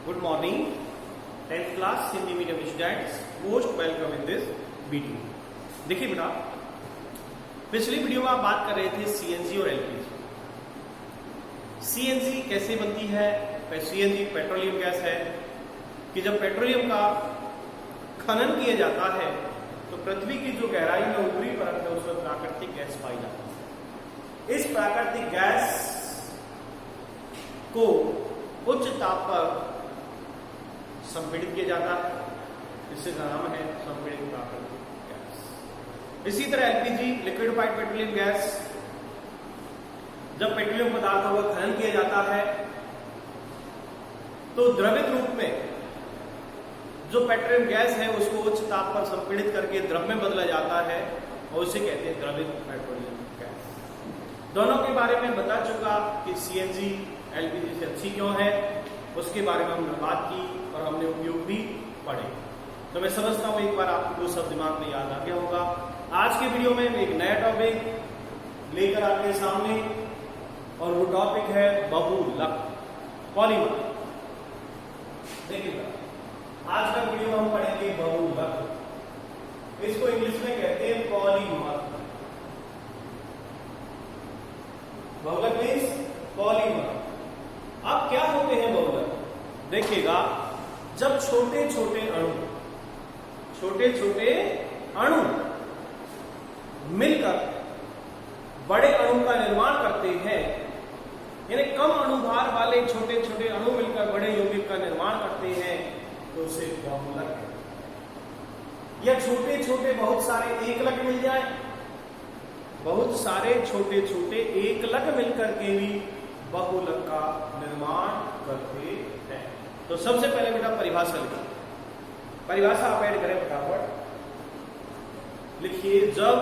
Good morning, 10th class Hindi medium students, most welcome in this video. देखिए बेटा, पिछली video में आप बात कर रहे थे सीएनजी और एलपीजी। सीएनजी कैसे बनती है? सीएनजी पेट्रोलियम गैस है कि जब पेट्रोलियम का खनन किया जाता है तो पृथ्वी की जो गहराई में ऊपरी परत है उसमें प्राकृतिक गैस पाई जाती है। इस प्राकृतिक गैस को उच्च ताप पर संपीड़ित किया जाता है, इससे नाम है संपीड़ित प्राकृतिक गैस। इसी तरह एलपीजी लिक्विडिफाइड पेट्रोलियम गैस, जब पेट्रोलियम पदार्थों का खनन किया जाता है तो द्रवित रूप में जो पेट्रोलियम गैस है उसको उच्च ताप पर संपीड़ित करके द्रव में बदला जाता है और उसे कहते हैं द्रवित पेट्रोलियम गैस। दोनों के बारे में बता चुका कि सीएनजी एलपीजी से अच्छी क्यों है, उसके बारे में हमने बात की और हमने उपयोग भी पढ़े। तो मैं समझता हूं एक बार आपको सब दिमाग में याद आ गया होगा। आज के वीडियो में एक नया टॉपिक लेकर आपके सामने, और वो टॉपिक है बहुलक, पॉलीमर। देखिएगा, आज का वीडियो हम पढ़ेंगे बहुलक। इसको इंग्लिश में कहते हैं पॉलीमर। बहुलक मीन्स पॉलीमर। अब क्या होते हैं बहुलक? देखिएगा, जब छोटे छोटे अणु मिलकर बड़े अणु का निर्माण करते हैं, यानी कम अणुभार वाले छोटे छोटे अणु मिलकर बड़े यौगिक का निर्माण करते हैं, तो उसे बहुलक है। या छोटे छोटे बहुत सारे एकलक मिल जाए, बहुत सारे छोटे छोटे एकलक मिलकर के भी बहुलक का निर्माण करते हैं। तो सबसे पहले बेटा परिभाषा लिखिए। परिभाषा आप ऐड करें फटाफट, लिखिए जब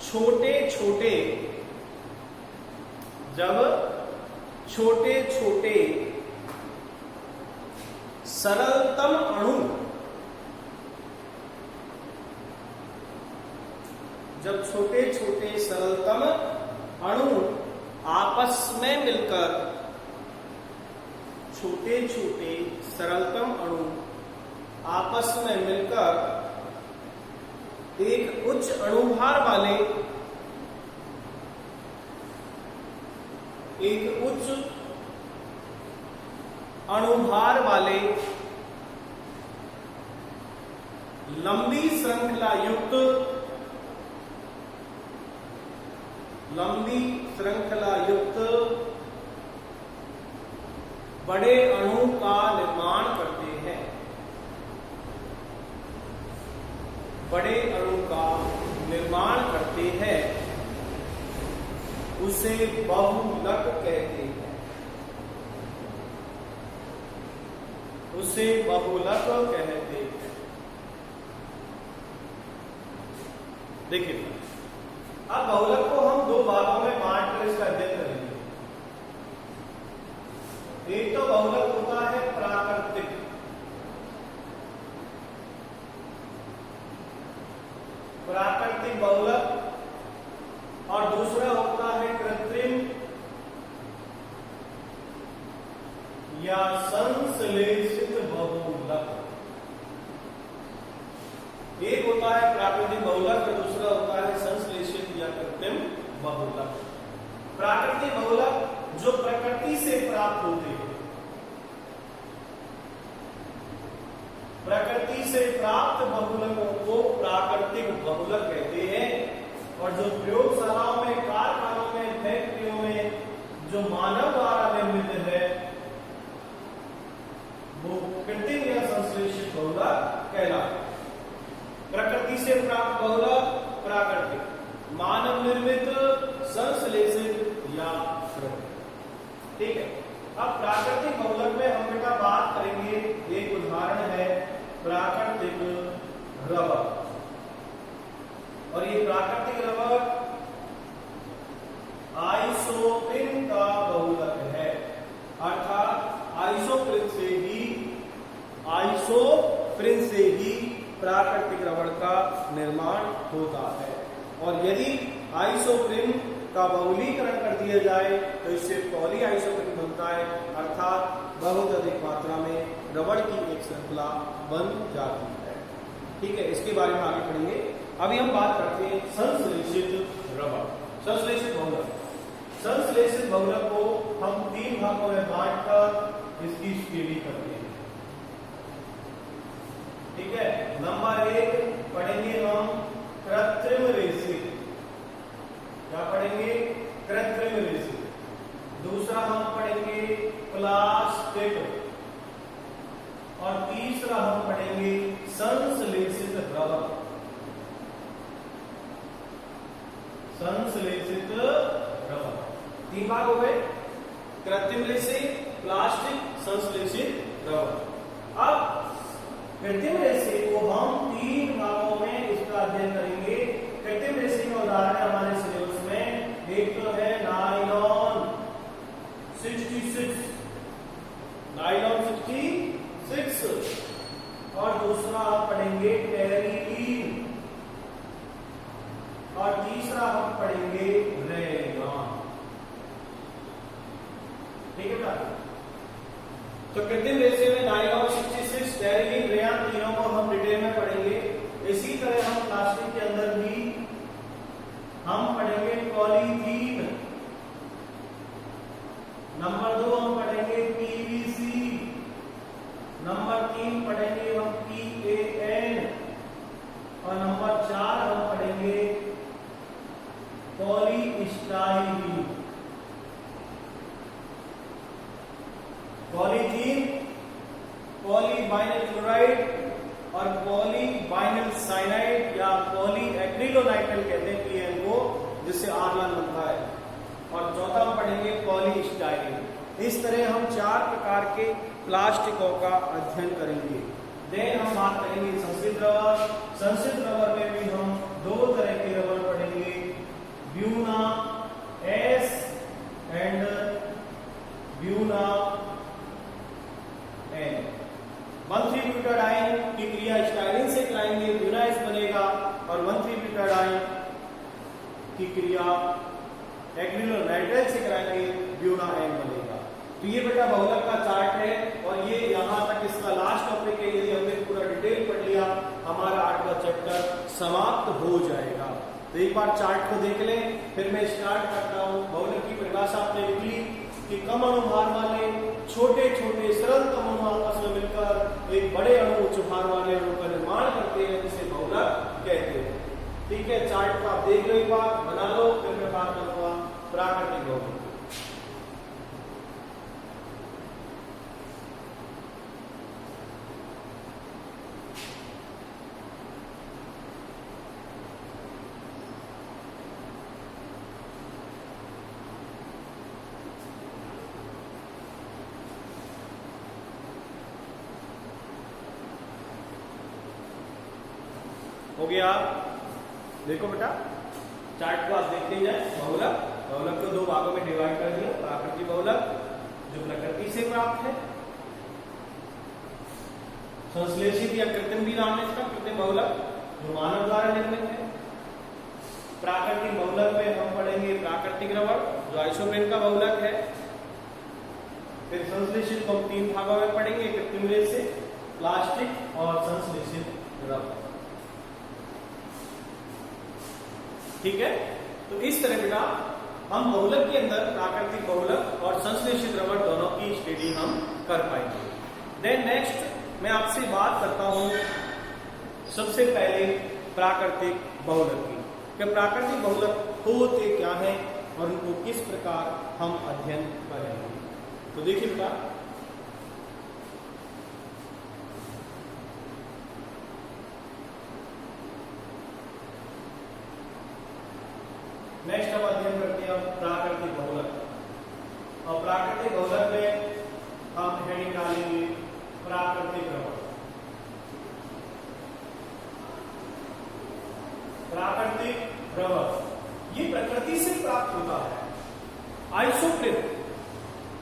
छोटे छोटे सरलतम अणु, जब छोटे छोटे सरलतम अणु आपस में मिलकर, छोटे छोटे सरलतम अणु आपस में मिलकर एक उच्च अणुभार वाले, एक उच्च अणुभार वाले लंबी श्रृंखला युक्त बड़े अणु का निर्माण करते हैं। बड़े अणु का निर्माण करते हैं, उसे बहुलक कहते हैं। उसे बहुलक कहते हैं। देखिए, अब बहुलक को हम दो भागों में बांट कर इसका अध्ययन करेंगे। एक तो बहुलक होता है प्राकृतिक, बहुलक, और दूसरा होता है कृत्रिम या संश्लेषित बहुलक। एक होता है प्राकृतिक बहुलक और दूसरा होता है संश्लेषित या कृत्रिम बहुलक। प्राकृतिक बहुलक जो प्रकृति से प्राप्त होते हैं, प्रकृति से प्राप्त बहुलकों को प्राकृतिक बहुलक कहते हैं, और जो प्रयोगशालाओं में, कारखानों में, फैक्ट्रियों में जो मानव द्वारा निर्मित है वो कृत्रिम या संश्लेषित बहुलक कहलाता है। प्रकृति से प्राप्त बहुलक प्राकृतिक, मानव निर्मित संश्लेषित या कृत्रिम। ठीक है। अब प्राकृतिक बहुलक में हम बेटा बात करेंगे, एक उदाहरण है प्राकृतिक रबर। और ये प्राकृतिक रबर आइसोप्रीन का बहुलक है, अर्थात आइसोप्रीन से ही प्राकृतिक रबर का निर्माण होता है। और यदि आइसोप्रीन का बहुलीकरण कर दिया जाए तो इससे पॉली आइसोप्रीन बनता है, अर्थात बहुत अधिक मात्रा में रबड़ की एक श्रृंखला बन जाती है। ठीक है, इसके बारे में आगे पढ़ेंगे। अभी हम बात करते हैं संश्लेषित रबड़, संश्लेषित बहुलक। संश्लेषित बहुलक को हम 3 भागों में बांटकर इसकी स्टडी करते हैं। ठीक है, नंबर 1 पढ़ेंगे हम कृत्रिम रेसिन। क्या पढ़ेंगे? कृत्रिम रेसिन। दूसरा हम पढ़ेंगे प्लास्टिक, और तीसरा हम पढ़ेंगे संश्लेषित रबड़। संश्लेषित रबड़ 3 भाग हो गए, कृत्रिम रेसिन, प्लास्टिक, संश्लेषित रबड़। अब कृत्रिम रेसिन को हम 3 भागों में इसका अध्ययन करेंगे। कृत्रिम रेसिन का उदाहरण हमारे सिलेबस में एक तो है नायलॉन 66, नायलॉन 66, और दूसरा हम पढ़ेंगे टेरिलीन, और तीसरा हम पढ़ेंगे रेयन। ठीक है बेटा? तो कृत्रिम रेसिन में नायलॉन 66, टेरिलीन, रेयन, तीनों को हम डिटेल में पढ़ेंगे। इसी तरह हम प्लास्टिक के अंदर भी हम पढ़ेंगे पॉलीथीन। नंबर 2 हम पढ़ेंगे पीवीसी। नंबर 3 पढ़ेंगे हम PAN, और नंबर 4 हम पढ़ेंगे पॉलीस्टाइरीन। पॉलीथीन, पॉलीवाइनाइल क्लोराइड और पॉलीवाइनाइल साइनाइड या पॉलीएक्रिलोनाइट्राइल कहते हैं PN को, जिससे आरलान बनता है। और चौथा हम पढ़ेंगे पॉलीस्टाइरीन। इस तरह हम 4 प्रकार के प्लास्टिकों का अध्ययन करेंगे। देन हम बात करेंगे संश्लेषित रबड़। संश्लेषित रबड़ में भी हम 2 तरह के रबड़ पढ़ेंगे, Buena S and Buena N। 1,3-ब्यूटाडाइन की क्रिया स्टाइरिन से कराएंगे, ब्यूना S बनेगा, और 1,3-ब्यूटाडाइन की क्रिया एक्रिलोनाइट्राइल से कराएंगे, ब्यूना N बनेगा। तो ये बेटा बहुलक का चार्ट है, और ये यहाँ तक इसका लास्ट टॉपिक है। यदि हमने पूरा डिटेल पढ़ लिया, हमारा 8वां चैप्टर समाप्त हो जाएगा। तो एक बार चार्ट को देख लें, फिर मैं स्टार्ट करता हूँ। बहुलक की परिभाषा आपने लिख ली कि कम अनुभार वाले छोटे छोटे सरल कम अनुभार आपस में मिलकर एक बड़े अणु उच्च भार वाले अणु का निर्माण करते हैं, जिसे बहुलक कहते हैं। ठीक है, चार्ट को आप देख लो, एक बार बना लो, फिर मैं बात करूंगा प्राकृतिक बहुलक। हो गया? देखो बेटा, चार्ट को आप देखते जाए। बहुलक, बहुलक को 2 भागों में डिवाइड कर दिया। प्राकृतिक बहुलक जो प्रकृति से प्राप्त है, संश्लेषित या कृत्रिम भी नाम है इसका, कृत्रिम बहुलक जो मानव द्वारा निर्मित है। प्राकृतिक बहुलक में हम पढ़ेंगे प्राकृतिक रबड़ जो आइसोप्रीन का बहुलक है। फिर संश्लेषित को हम 3 भागों में पढ़ेंगे, कृत्रिम रेसिन, प्लास्टिक और संश्लेषित रबड़। ठीक है, तो इस तरह बेटा हम बहुलक के अंदर प्राकृतिक बहुलक और संश्लेषित रबड़ दोनों की स्टडी हम कर पाएंगे। देन नेक्स्ट मैं आपसे बात करता हूं सबसे पहले प्राकृतिक बहुलक की, कि प्राकृतिक बहुलक होते क्या है और उनको किस प्रकार हम अध्ययन करेंगे। तो देखिए बेटा, नेक्स्ट हम अध्ययन करते हैं प्राकृतिक बहुलक। और प्राकृतिक बहुलक में हम हेडिंग डालेंगे प्राकृतिक रबड़। प्राकृतिक रबड़ ये प्रकृति से प्राप्त होता है। आइसोप्रीन,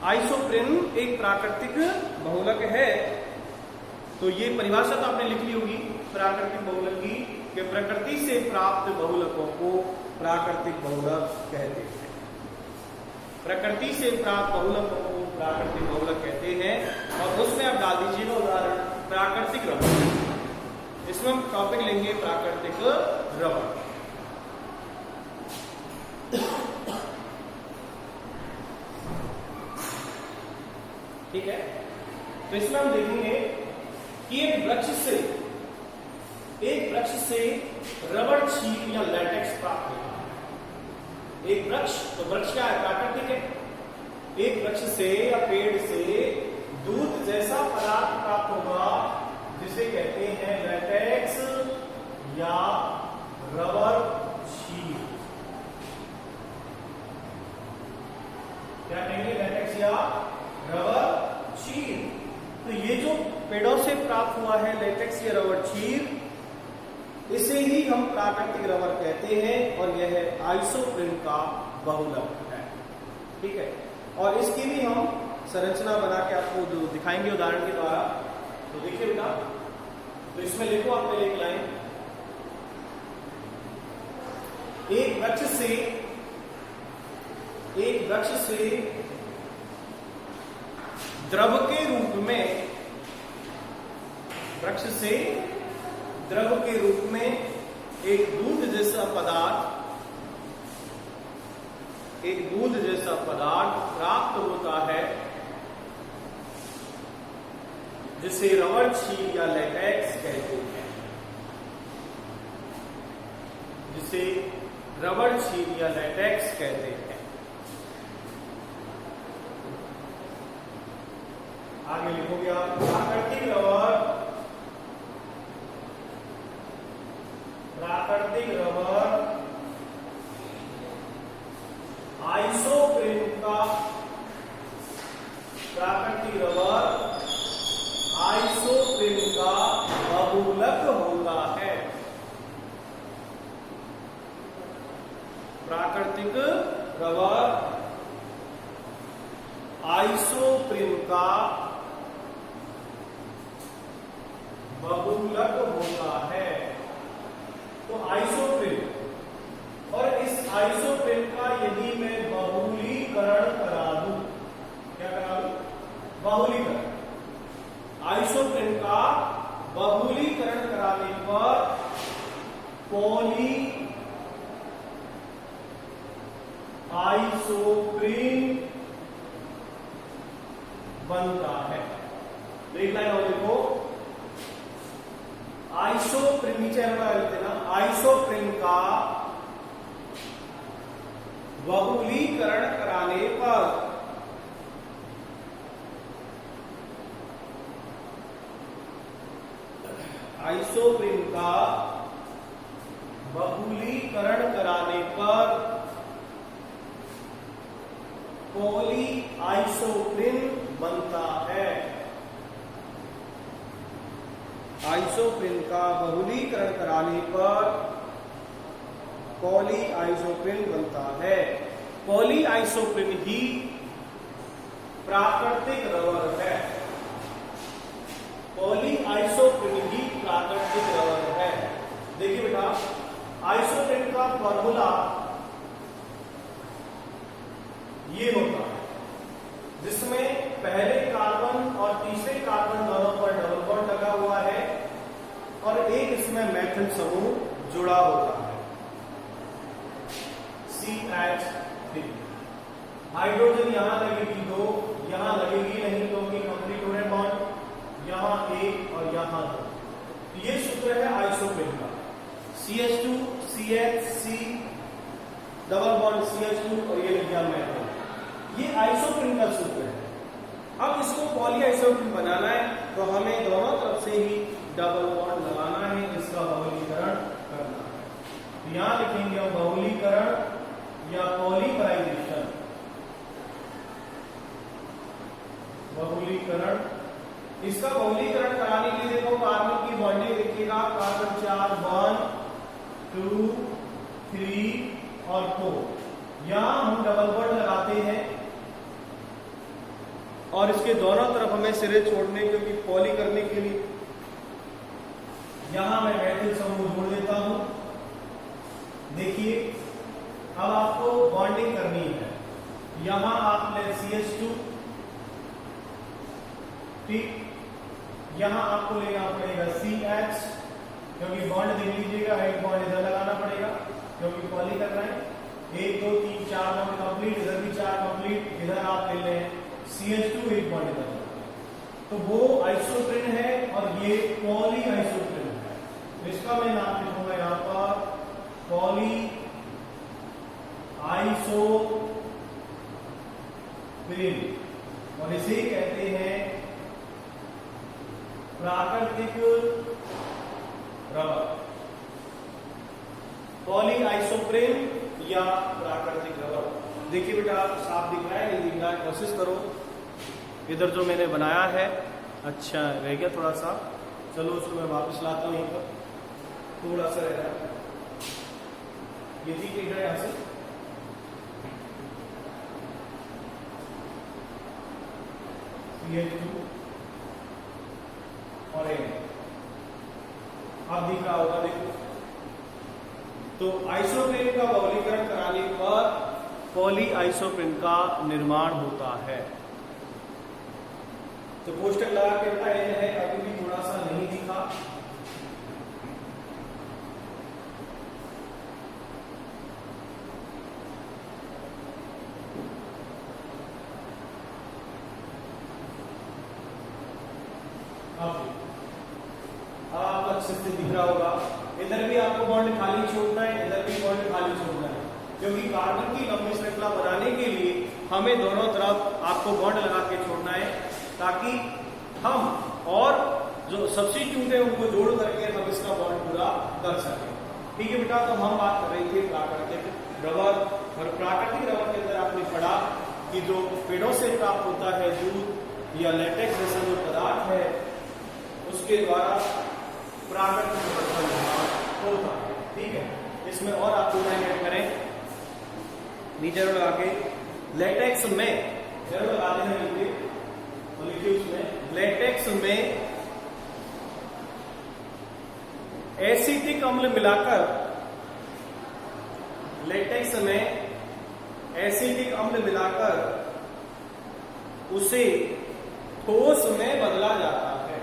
आइसोप्रीन एक प्राकृतिक बहुलक है। तो ये परिभाषा तो आपने लिख ली होगी प्राकृतिक बहुलक की, कि प्रकृति से प्राप्त बहुलकों को प्राकृतिक बहुलक कहते हैं। प्रकृति से प्राप्त बहुलक को प्राकृतिक बहुलक कहते हैं। और उसमें आप डाल दीजिए ना उदाहरण प्राकृतिक रबर। इसमें हम टॉपिक लेंगे प्राकृतिक रबर। ठीक है, तो इसमें हम देखेंगे कि एक वृक्ष से रबर छील या लैटेक्स प्राप्त होता है। एक वृक्ष, तो वृक्ष क्या है? प्राकृतिक है। एक वृक्ष से या पेड़ से दूध जैसा पदार्थ प्राप्त होगा जिसे कहते हैं लैटेक्स या रबर छील। क्या कहेंगे? लैटेक्स या रबर छील। तो ये जो पेड़ों से प्राप्त हुआ है लेटेक्स या रबर छील, इसे ही हम प्राकृतिक रबर कहते हैं और यह है आइसोप्रीन का बहुलक है। ठीक है, और इसकी भी हम संरचना बना के आपको दिखाएंगे उदाहरण के द्वारा। तो देखिए बेटा, तो इसमें लिखो आप पहले एक लाइन, एक वृक्ष से द्रव के रूप में, वृक्ष से द्रव के रूप में एक दूध जैसा पदार्थ प्राप्त होता है जिसे रबर छील या लैटेक्स कहते हैं। जिसे रबर छील या लैटेक्स कहते हैं। आगे लिखोगे आप प्राकृतिक रबर आइसोप्रीन का, प्राकृतिक रबर आइसोप्रीन का बहुलक होता है। प्राकृतिक रबर आइसोप्रीन का बहुलक होता है। तो आइसोप्रीन, और इस आइसोप्रीन का यदि मैं बहुलीकरण करा दूं, क्या करा दूं? बहुलीकरण। आइसोप्रीन का बहुलीकरण कराने पर पॉली आइसोप्रीन बनता है। तो एक लाइन और लिखो, आइसोप्रीन, नीचे लिखते ना, आइसोप्रीन का बहुलीकरण कराने पर आइसोप्रीन का बहुलीकरण कराने पर पॉली आइसोप्रीन बनता है। आइसोप्रीन का बहुलीकरण कराने पर पॉली आइसोप्रीन बनता है। पॉली आइसोप्रीन ही प्राकृतिक रबर है। पॉली आइसोप्रीन ही प्राकृतिक रबर है। देखिए बेटा, आइसोप्रीन का फॉर्मूला ये होता है जिसमें पहले कार्बन और तीसरे कार्बन दोनों पर डबल बॉन्ड लगा हुआ है और एक इसमें मैथिल समूह जुड़ा होता है CH3। हाइड्रोजन यहां लगेगी 2, यहां लगेगी नहीं क्योंकि कंप्लीट हो रहे बॉन्ड, यहां 1 और यहां 2। ये सूत्र है आइसोप्रीन का, CH2 CH3 double bond CH2 और ये लग गया मैथिल। ये आइसोप्रीन का सूत्र है। अब इसको पॉली आइसोप्रीन बनाना है तो हमें दोनों तरफ से ही डबल बॉन्ड लगाना है, इसका बहुलीकरण करना है। तो यहां लिखेंगे हम बहुलीकरण या पॉलीमराइजेशन। बहुलीकरण, इसका बहुलीकरण कराने के लिए देखो कार्बन की बॉन्डिंग देखिएगा, कार्बन 4 1 2 3 और 4। यहां हम डबल बॉन्ड लगाते हैं और इसके दोनों तरफ हमें सिरे छोड़ने, क्योंकि पॉली करने के लिए यहां मैं मैथिल समूह जोड़ देता हूं। देखिए अब आपको बॉन्डिंग करनी है यहां आप ले CH2, ठीक, यहां आपको लेना पड़ेगा CH, क्योंकि बॉन्ड देख लीजिएगा, एक बॉन्ड इधर लगाना पड़ेगा क्योंकि पॉली कर रहे हैं। 1 2 3 4 बॉन्ड कंप्लीट, इधर भी 4 कंप्लीट, इधर आप ले लें CH2, एक बॉन्ड इधर, तो वो आइसोप्रेन है और ये पॉली आइसोप्रेन है। तो इसका मैं नाम लिखूंगा यहां पर पॉली आइसोप्रेन, और इसे कहते हैं प्राकृतिक रबर, पॉली आइसोप्रेन या प्राकृतिक रबर। देखिए बेटा साफ दिख रहा है, नहीं दिख रहा है, कोशिश करो। इधर जो मैंने बनाया है, अच्छा रह गया थोड़ा सा, चलो उसको मैं वापस लाता हूं, यहीं पर थोड़ा सा रह रहा है, ये ठीक है यहां से। CH2 और N अब दिख रहा होगा, देखो। तो आइसोप्रेन का बहुलीकरण कराने पर पॉली आइसोप्रेन का निर्माण होता है। तो पोस्टर लगा के बेटा N है, अभी भी थोड़ा सा नहीं दिखा, आप अच्छे से दिख रहा होगा। इधर भी आपको बॉन्ड खाली छोड़ना है, इधर भी बॉन्ड खाली छोड़ना है, क्योंकि कार्बन की लंबी श्रृंखला बनाने के लिए हमें दोनों तरफ आपको बॉन्ड लगा के छोड़ना है, ताकि हम और जो सब्स्टिट्यूट है उनको जोड़ करके हम इसका बॉन्ड पूरा कर सकें। ठीक है बेटा, तो हम बात कर रहे थे प्राकृतिक रबर, और प्राकृतिक रबर के अंदर आपने पढ़ा कि जो पेड़ों से प्राप्त होता है दूध या लेटेक्स जैसा जो पदार्थ है, उसके द्वारा प्राकृतिक रबर का निर्माण होता है। ठीक है, इसमें और आप ऐड करें, नीचे लगा के लेटेक्स में जरूर लगाते हैं, लिखिए उसमें लेटेक्स में एसिटिक अम्ल मिलाकर, लेटेक्स में एसिटिक अम्ल मिलाकर उसे ठोस में बदला जाता है।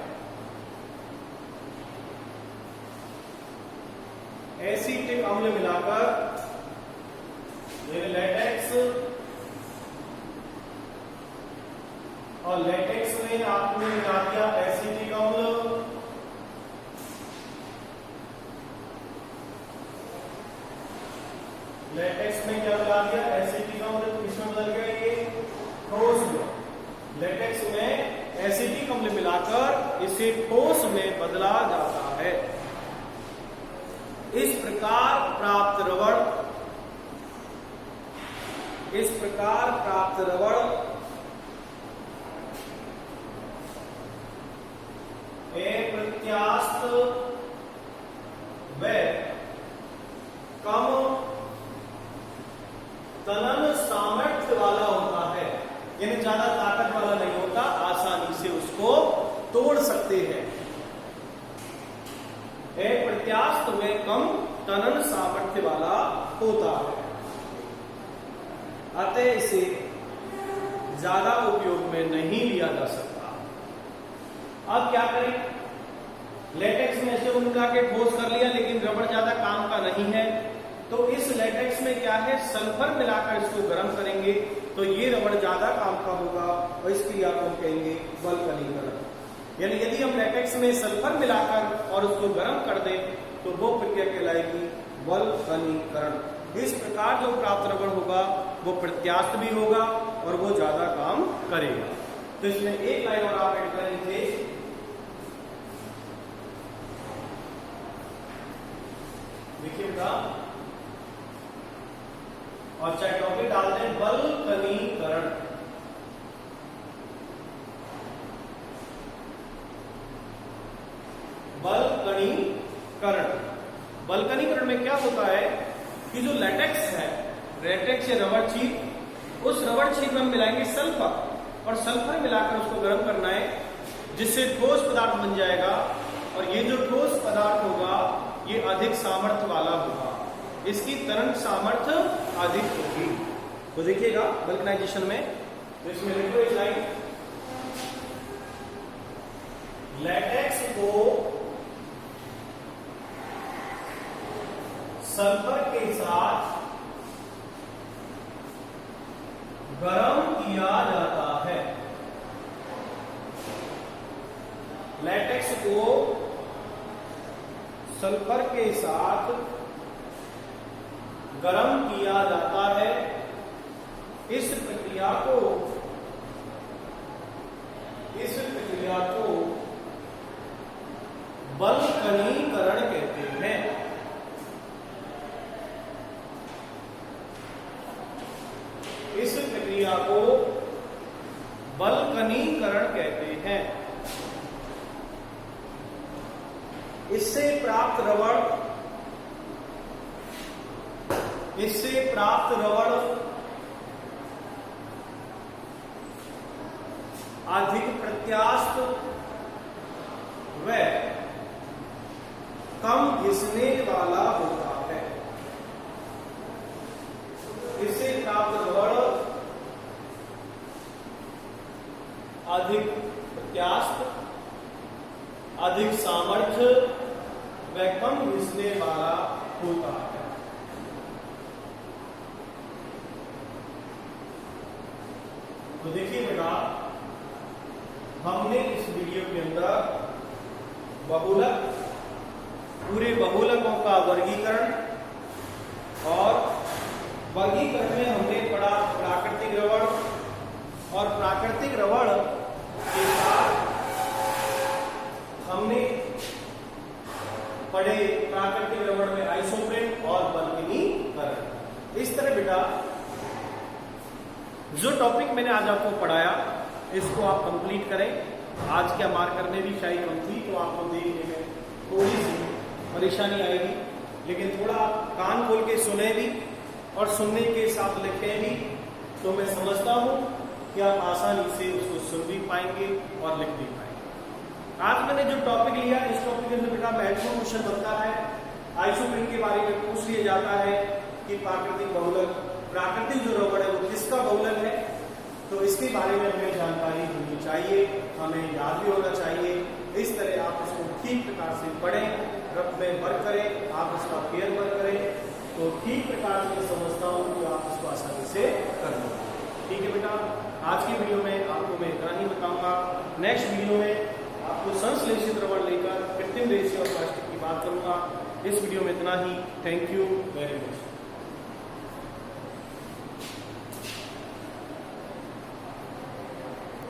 एसिटिक अम्ल मिलाकर लेटेक्स, और लेटेक्स में आपने मिला दिया एसिटिक अम्ल, लेटेक्स में क्या मिला दिया एसिटिक अम्ल, तो इसमें बदल गया ये ठोस में। लेटेक्स में एसिटिक अम्ल मिलाकर इसे ठोस में बदला जाता है। इस प्रकार प्राप्त रबड़ अप्रत्यास्थ व कम तनन सामर्थ्य वाला होता है, यानी ज्यादा ताकत वाला नहीं होता, आसानी से उसको तोड़ सकते हैं। अप्रत्यास्थ में कम तनन सामर्थ्य वाला होता है, अतः इसे ज्यादा उपयोग में नहीं लिया जा सकता। अब क्या करें, लेटेक्स में से मिला के ठोस कर लिया, लेकिन रबड़ ज्यादा काम का नहीं है, तो इस लेटेक्स में क्या है, सल्फर मिलाकर इसको गर्म करेंगे तो ये रबड़ ज्यादा काम का होगा, और इसके लिए आप लोग कहेंगे वल्कनीकरण। यानी यदि हम लेटेक्स में सल्फर मिलाकर और उसको गर्म कर दें तो वो प्रक्रिया कहलाएगी वल्कनीकरण। इस प्रकार जो प्राप्त रबड़ होगा वो प्रत्यास्थ भी होगा और वो ज्यादा काम करेगा। तो इसमें एक लाइन और आप ऐड करेंगे, देखिए बेटा, और चाहे टॉपिक डाल दें वल्कनीकरण। वल्कनीकरण में क्या होता है कि जो लेटेक्स है, लेटेक्स या रबड़ छीट, उस रबड़ छीट में हम मिलाएंगे सल्फर, और सल्फर मिलाकर उसको गर्म करना है, जिससे ठोस पदार्थ बन जाएगा, और ये जो ठोस पदार्थ होगा ये अधिक सामर्थ्य वाला होगा, इसकी तरंग सामर्थ्य अधिक होगी। तो देखिएगा वल्कनाइजेशन में, तो इसमें लिखो एक लाइन, लैटेक्स को सल्फर के साथ गर्म किया जाता है। लैटेक्स को सल्फर के साथ गर्म किया जाता है। इस प्रक्रिया को वल्कनीकरण कहते हैं। इस प्रक्रिया को वल्कनीकरण कहते हैं। इससे प्राप्त रबड़ अधिक प्रत्यास्थ व कम घिसने वाला होता है। इससे प्राप्त रबड़ अधिक प्रत्यास्थ, अधिक सामर्थ्य व कम घिसने वाला होता है। तो देखिए बेटा, हमने इस वीडियो के अंदर बहुलक, पूरे बहुलकों का वर्गीकरण, और वर्गीकरण में हमने पढ़ा प्राकृतिक रबड़, और प्राकृतिक रबड़ के साथ हमने पढ़े प्राकृतिक रबड़ में आइसोप्रेन और वल्कनीकरण। इस तरह बेटा जो टॉपिक मैंने आज आपको पढ़ाया इसको आप कंप्लीट करें। आज क्या मार्कर में भी शायद कम थी तो आपको देखने में थोड़ी सी परेशानी आएगी, लेकिन थोड़ा आप कान खोल के सुने भी और सुनने के साथ लिखें भी, तो मैं समझता हूं कि आप आसानी से उसको सुन भी पाएंगे और लिख भी पाएंगे। आज मैंने जो टॉपिक लिया, इस टॉपिक के अंदर बेटा महत्वपूर्ण क्वेश्चन बनता है। आइसोप्रेन के बारे में पूछ लिया जाता है कि प्राकृतिक बहुलक, प्राकृतिक जो रबड़ है वो किसका बहुलक है, तो इसके बारे में हमें जानकारी होनी चाहिए, हमें याद भी होना चाहिए। इस तरह आप इसको ठीक प्रकार से पढ़ें, रफ में वर्क करें, आप इसका पेयर वर्क करें, तो ठीक प्रकार से समझता हूं कि आप इसको आसानी से कर लेंगे। ठीक है बेटा, आज की वीडियो में आपको मैं इतना ही बताऊंगा। नेक्स्ट वीडियो में आपको संश्लेषित रबड़ लेकर कृत्रिम रेशे और प्लास्टिक की बात करूंगा। इस वीडियो में इतना ही। Thank you very much.